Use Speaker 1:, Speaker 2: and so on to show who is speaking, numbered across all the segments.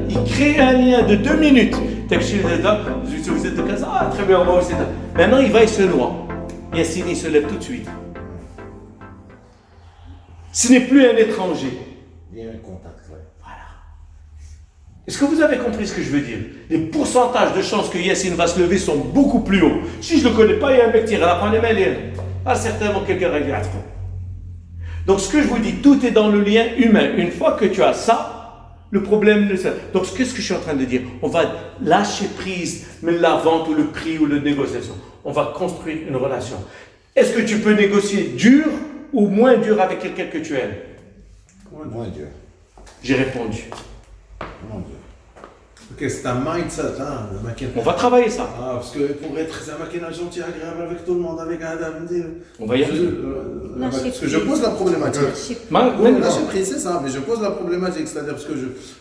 Speaker 1: Il crée un lien de 2 minutes. Vous êtes de casa, ah, très bien, moi aussi. Maintenant, il va et se noie. Yassine, il se lève tout de suite. Ce n'est plus un étranger.
Speaker 2: Il y a un contact, ouais.
Speaker 1: Voilà. Est-ce que vous avez compris ce que je veux dire? Les pourcentages de chances que Yassine va se lever sont beaucoup plus hauts. Si je ne le connais pas, il y a un mec qui apprend les mails. Pas certainement quelqu'un regarde. Donc ce que je vous dis, tout est dans le lien humain. Une fois que tu as ça, le problème ne s'arrête. Donc qu'est-ce que je suis en train de dire? On va lâcher prise, mais la vente ou le prix ou la négociation. On va construire une relation. Est-ce que tu peux négocier dur ou moins dur avec quelqu'un que tu aimes?
Speaker 2: Moins dur.
Speaker 1: J'ai répondu.
Speaker 2: Moins dur. Ok, c'est un mindset, hein,
Speaker 1: On va travailler ça.
Speaker 2: Ah, parce que pour être un maquin gentil, agréable avec tout le monde, avec un
Speaker 1: on va y aller.
Speaker 2: Parce que je pose la problématique. Lâcher prise, c'est ça, mais je pose la problématique, c'est-à-dire parce que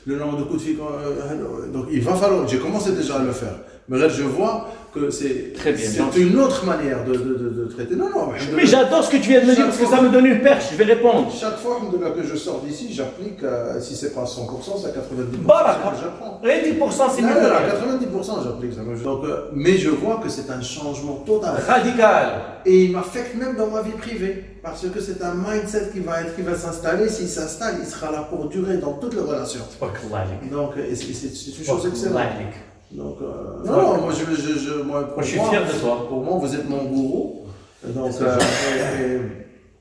Speaker 2: le nombre de coups de fil, donc il va falloir, j'ai commencé déjà à le faire. Mais là, je vois que c'est une autre manière de traiter. Non,
Speaker 1: mais j'adore ce que tu viens de me dire parce que ça me donne une perche, je vais répondre.
Speaker 2: Chaque fois que je sors d'ici, j'applique, si c'est pas 100%, c'est à 90%.
Speaker 1: Voilà, j'apprends. 10%, c'est mieux.
Speaker 2: 90% j'applique ça. Donc, mais je vois que c'est un changement total.
Speaker 1: Radical.
Speaker 2: Et il m'affecte même dans ma vie privée. Parce que c'est un mindset qui va s'installer. S'il s'installe, il sera là pour durer dans toutes les relations. Donc, c'est une chose excellente. Donc, non, moi,
Speaker 1: je suis fier de toi.
Speaker 2: Pour moi, vous êtes mon gourou. Donc,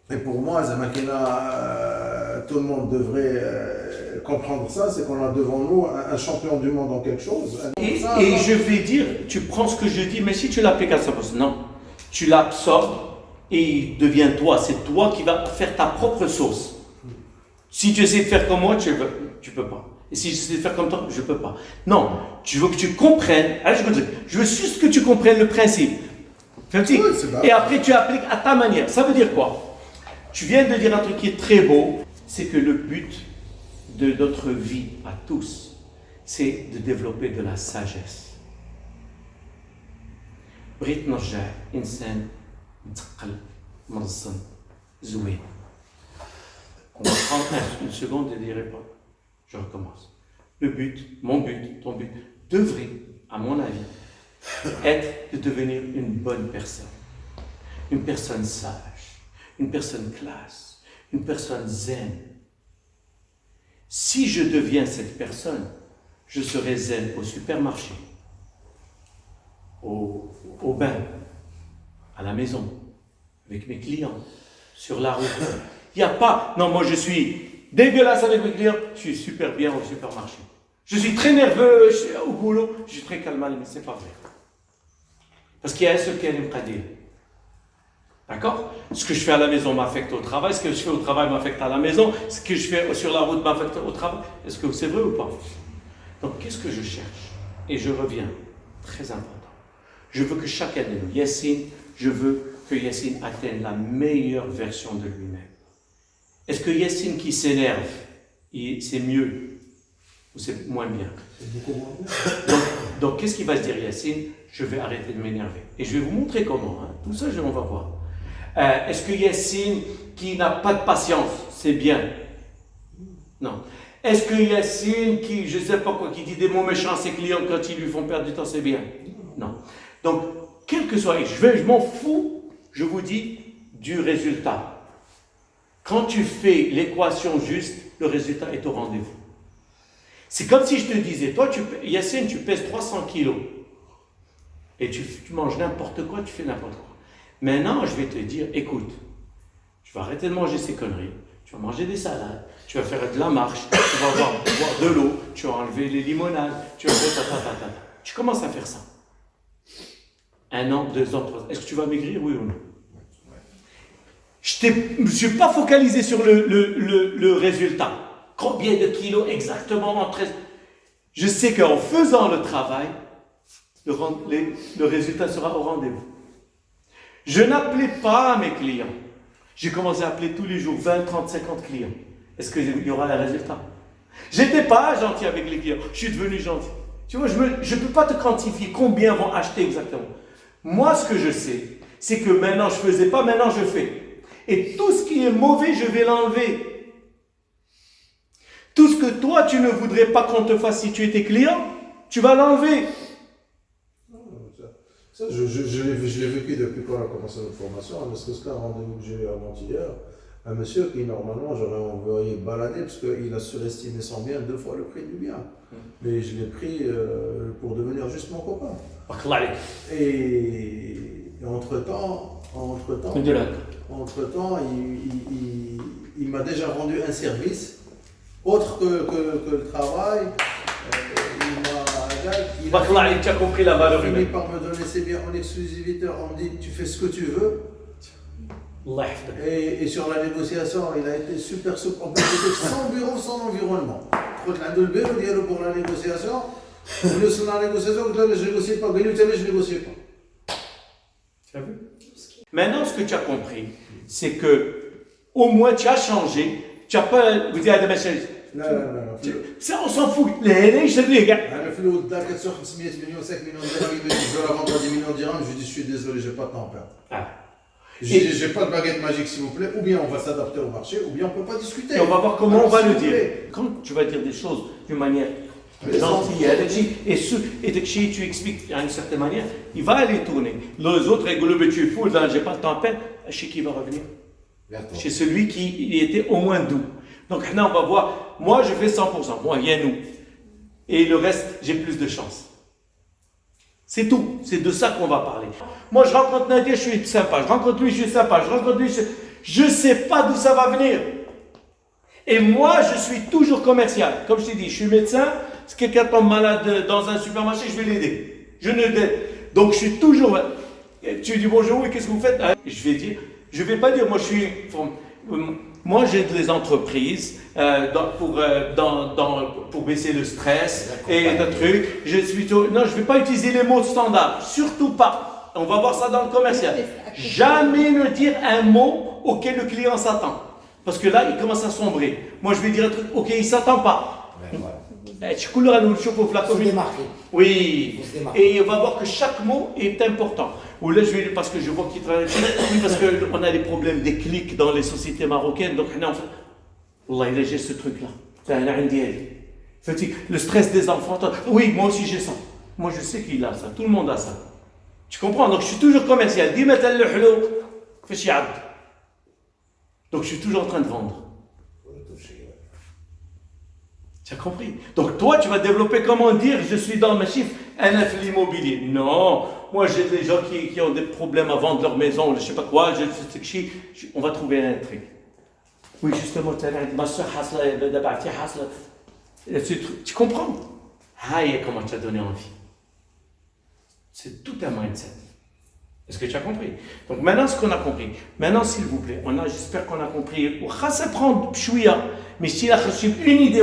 Speaker 2: et pour moi, Zamakina, tout le monde devrait comprendre ça, c'est qu'on a devant nous un champion du monde en quelque chose.
Speaker 1: Et je vais dire, tu prends ce que je dis, mais si tu l'appliques à 100%, non. Tu l'absorbes et il devient toi. C'est toi qui vas faire ta propre sauce. Si tu essaies de faire comme moi, tu peux pas. Et si j'essaie de faire comme toi, je ne peux pas. Non, je veux que tu comprennes. Allez, je veux juste que tu comprennes le principe. Et après, tu appliques à ta manière. Ça veut dire quoi? Tu viens de dire un truc qui est très beau. C'est que le but de notre vie à tous, c'est de développer de la sagesse. Brit Narja, Insan, Mtaqal, Marzan, Zoué. On va prendre une seconde et dire répondre. Je recommence. Le but, mon but, ton but, devrait, à mon avis, être de devenir une bonne personne. Une personne sage, une personne classe, une personne zen. Si je deviens cette personne, je serai zen au supermarché, au bain, à la maison, avec mes clients, sur la route. Il n'y a pas, non, moi je suis dégueulasse avec mes clients, je suis super bien au supermarché. Je suis très nerveux au boulot, je suis très calme, mais ce n'est pas vrai. Parce qu'il y a un seul qui aime Qadir. D'accord? Ce que je fais à la maison m'affecte au travail, ce que je fais au travail m'affecte à la maison, ce que je fais sur la route m'affecte au travail. Est-ce que c'est vrai ou pas? Donc qu'est-ce que je cherche? Et je reviens, très important. Je veux que chacun de nous, Yassine, je veux que Yassine atteigne la meilleure version de lui-même. Est-ce que Yassine qui s'énerve, c'est mieux ou c'est moins bien?
Speaker 2: C'est beaucoup moins bien.
Speaker 1: Donc qu'est-ce qu'il va se dire Yassine? Je vais arrêter de m'énerver. Et je vais vous montrer comment. Tout ça, on va voir. Est-ce que Yassine qui n'a pas de patience, c'est bien? Non. Est-ce que Yassine qui, je ne sais pas quoi, qui dit des mots méchants à ses clients quand ils lui font perdre du temps, c'est bien? Non. Donc, quel que soit, je m'en fous, je vous dis, du résultat. Quand tu fais l'équation juste, le résultat est au rendez-vous. C'est comme si je te disais, toi, Yassine, tu pèses 300 kilos et tu manges n'importe quoi, tu fais n'importe quoi. Maintenant, je vais te dire, écoute, tu vas arrêter de manger ces conneries, tu vas manger des salades, tu vas faire de la marche, tu vas boire de l'eau, tu vas enlever les limonades, tu vas faire Tu commences à faire ça. 1 an, 2 ans, 3 ans. Est-ce que tu vas maigrir, oui ou non? Je ne me suis pas focalisé sur le résultat. Combien de kilos exactement en 13? Je sais qu'en faisant le travail, le résultat sera au rendez-vous. Je n'appelais pas mes clients. J'ai commencé à appeler tous les jours 20, 30, 50 clients. Est-ce qu'il y aura un résultat? Je n'étais pas gentil avec les clients. Je suis devenu gentil. Tu vois, je ne peux pas te quantifier combien vont acheter exactement. Moi, ce que je sais, c'est que maintenant je ne faisais pas, maintenant je fais. Et tout ce qui est mauvais, je vais l'enlever. tout ce que toi, tu ne voudrais pas qu'on te fasse si tu étais client, tu vas l'enlever.
Speaker 2: Ça, je l'ai vécu depuis qu'on a commencé notre formation. Parce que c'est un rendez-vous que j'ai eu avant-hier. Un monsieur qui, normalement, j'aurais envoyé balader parce qu'il a surestimé son bien 2 fois le prix du bien. Mais je l'ai pris pour devenir juste mon copain. Et entre-temps, il m'a déjà rendu un service autre que le travail. Il
Speaker 1: a compris la valeur
Speaker 2: fini
Speaker 1: humaine.
Speaker 2: par me donner ses biens en exclusivité. On me dit tu fais ce que tu veux. Et sur la négociation, il a été super souple. En fait, c'était sans bureau, sans environnement. Quand il a le bureau pour la négociation, la négociation, je négocie pas. Je négocie pas.
Speaker 1: Tu as vu? Maintenant, ce que tu as compris, c'est que au moins tu as changé. Tu n'as pas. Vous dites à des messages.
Speaker 2: Non.
Speaker 1: Ça, on s'en fout. Les je dis, gars.
Speaker 2: Je veux la vendre à 10 millions de dirhams. Je dis, je suis désolé, je n'ai pas de temps à perdre. Je n'ai pas de baguette magique, s'il vous plaît. Ou bien on va s'adapter au marché, ou bien on ne peut pas discuter.
Speaker 1: Et on va voir comment on va le dire. Quand tu vas dire des choses d'une manière gentille, et tu expliques d'une certaine manière, il va aller tourner. Les autres rigolent, mais tu es fou, je n'ai pas de temps à perdre. Chez qui il va revenir? Chez celui qui était au moins doux. Donc là, on va voir, moi je fais 100%, moi, il y a nous. Et le reste, j'ai plus de chance. C'est tout, c'est de ça qu'on va parler. Moi je rencontre Nadia, je suis sympa, je rencontre lui, je suis sympa, je rencontre lui, je ne sais pas d'où ça va venir. Et moi, je suis toujours commercial. Comme je t'ai dit, je suis médecin, si quelqu'un tombe malade dans un supermarché, je vais l'aider. Donc je suis toujours... Tu dis bonjour, oui, qu'est-ce que vous faites? Je vais pas dire, moi j'ai des entreprises pour baisser le stress et des trucs. Non, je vais pas utiliser les mots standards, surtout pas. On va voir ça dans le commercial. Jamais ne dire un mot auquel le client s'attend. Parce que là, il commence à sombrer. Moi, je vais dire un truc auquel il ne s'attend pas. Oui. Et on va voir que chaque mot est important. Ou là, je vais parce que je vois qu'il travaille. Oui, parce qu'on a des problèmes des clics dans les sociétés marocaines. Donc, Allah, j'ai ce truc-là. Le stress des enfants. Oui, moi aussi j'ai ça. Moi, je sais qu'il a ça. Tout le monde a ça. Tu comprends? Donc, je suis toujours commercial. Dis, mettez le hlo. Fais chiad. Donc, je suis toujours en train de vendre. Tu as compris? Donc, toi, tu vas développer comment dire je suis dans mes chiffres, un l'immobilier. Non, moi, j'ai des gens qui ont des problèmes à vendre leur maison, je ne sais pas quoi, on va trouver un truc. Oui, justement, tu comprends? Comment tu as donné envie? C'est tout un mindset. Est-ce que tu as compris? Donc maintenant, ce qu'on a compris, maintenant s'il vous plaît, j'espère qu'on a compris, ça prend chouïa, mais si la une idée,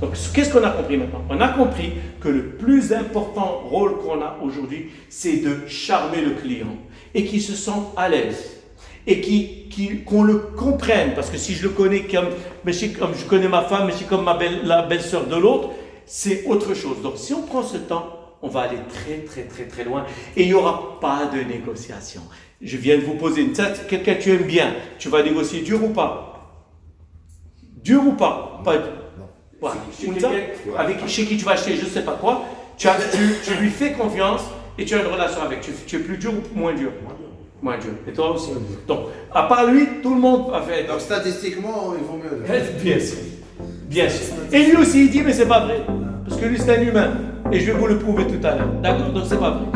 Speaker 1: donc qu'est-ce qu'on a compris maintenant? On a compris que le plus important rôle qu'on a aujourd'hui, c'est de charmer le client et qu'il se sente à l'aise et qu'on le comprenne, parce que si je le connais comme je connais ma femme, mais c'est comme la belle-sœur de l'autre, c'est autre chose. Donc si on prend ce temps, on va aller très très très très loin et il n'y aura pas de négociation. Je viens de vous poser une tête, quelqu'un que tu aimes bien, tu vas négocier dur ou pas? Dur ou pas? Pas dur. Voilà. Chez qui tu vas acheter je ne sais pas quoi, tu lui fais confiance et tu as une relation avec. Tu es plus dur ou moins dur? Moins dur. Et toi aussi. Donc, à part lui, tout le monde a fait.
Speaker 2: Donc statistiquement, il vaut mieux.
Speaker 1: Bien sûr. Bien sûr. Et lui aussi, il dit, mais c'est pas vrai. Parce que lui, c'est un humain. Et je vais vous le prouver tout à l'heure. D'accord? Donc, c'est pas vrai.